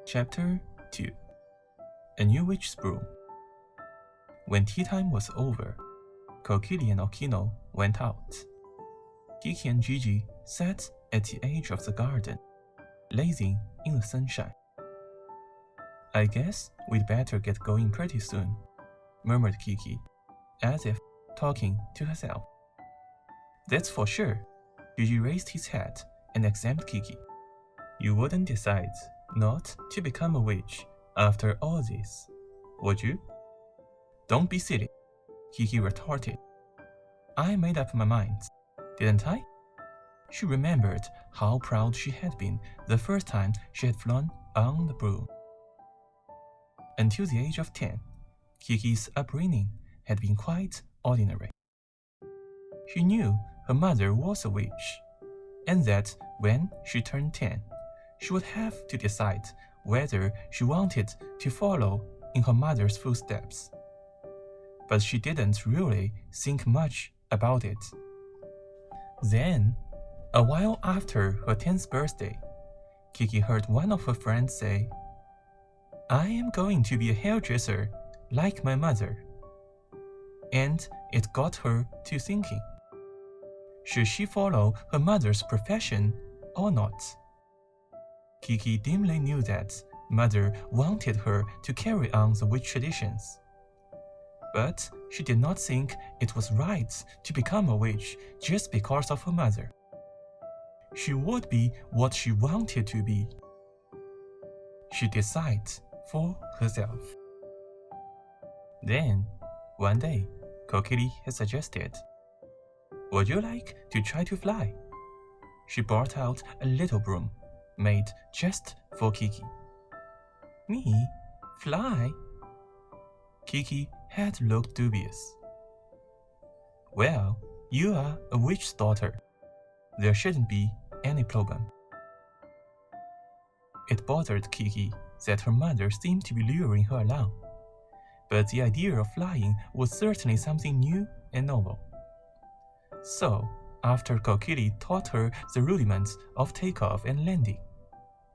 Chapter 2 A New Witch's Brew. When tea time was over, Kokiri and Okino went out. Kiki and Gigi sat at the edge of the garden, lazing in the sunshine. "I guess we'd better get going pretty soon," murmured Kiki, as if talking to herself. "That's for sure." Gigi raised his head and examined Kiki. "You wouldn't decide not to become a witch after all this, would you?" "Don't be silly," Kiki retorted. "I made up my mind, didn't I?" She remembered how proud she had been the first time she had flown on the broom. Until the age of 10, Kiki's upbringing had been quite ordinary. She knew her mother was a witch, and that when she turned 10, she would have to decide whether she wanted to follow in her mother's footsteps. But she didn't really think much about it. Then, a while after her 10th birthday, Kiki heard one of her friends say, "I am going to be a hairdresser like my mother." And it got her to thinking, should she follow her mother's profession or not? Kiki dimly knew that mother wanted her to carry on the witch traditions. But she did not think it was right to become a witch just because of her mother. She would be what she wanted to be. She decided for herself. Then, one day, Kokiri had suggested, "Would you like to try to fly?" She brought out a little broom, made just for Kiki. "Me? Fly?" Kiki had looked dubious. "Well, you are a witch's daughter. There shouldn't be any problem." It bothered Kiki that her mother seemed to be luring her along, but the idea of flying was certainly something new and novel. So, after Kokiri taught her the rudiments of takeoff and landing,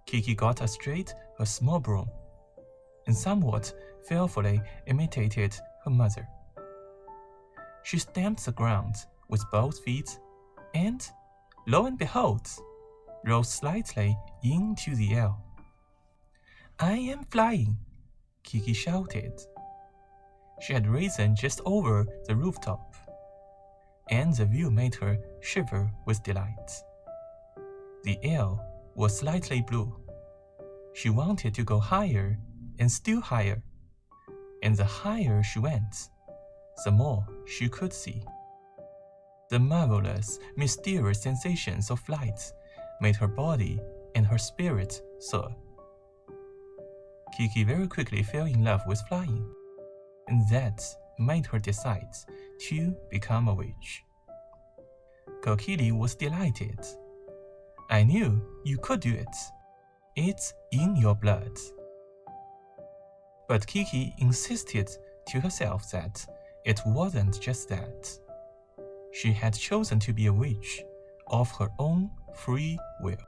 Kiki got astride her small broom, and somewhat fearfully imitated her mother. She stamped the ground with both feet, and, lo and behold, rose slightly into the air. "I am flying!" Kiki shouted. She had risen just over the rooftop, and the view made her shiver with delight. The air was slightly blue. She wanted to go higher and still higher, and the higher she went, the more she could see. The marvelous, mysterious sensations of flight made her body and her spirit soar. Kiki very quickly fell in love with flying, and that made her decide to become a witch. Kokiri was delighted. "I knew you could do it. It's in your blood." But Kiki insisted to herself that it wasn't just that. She had chosen to be a witch of her own free will.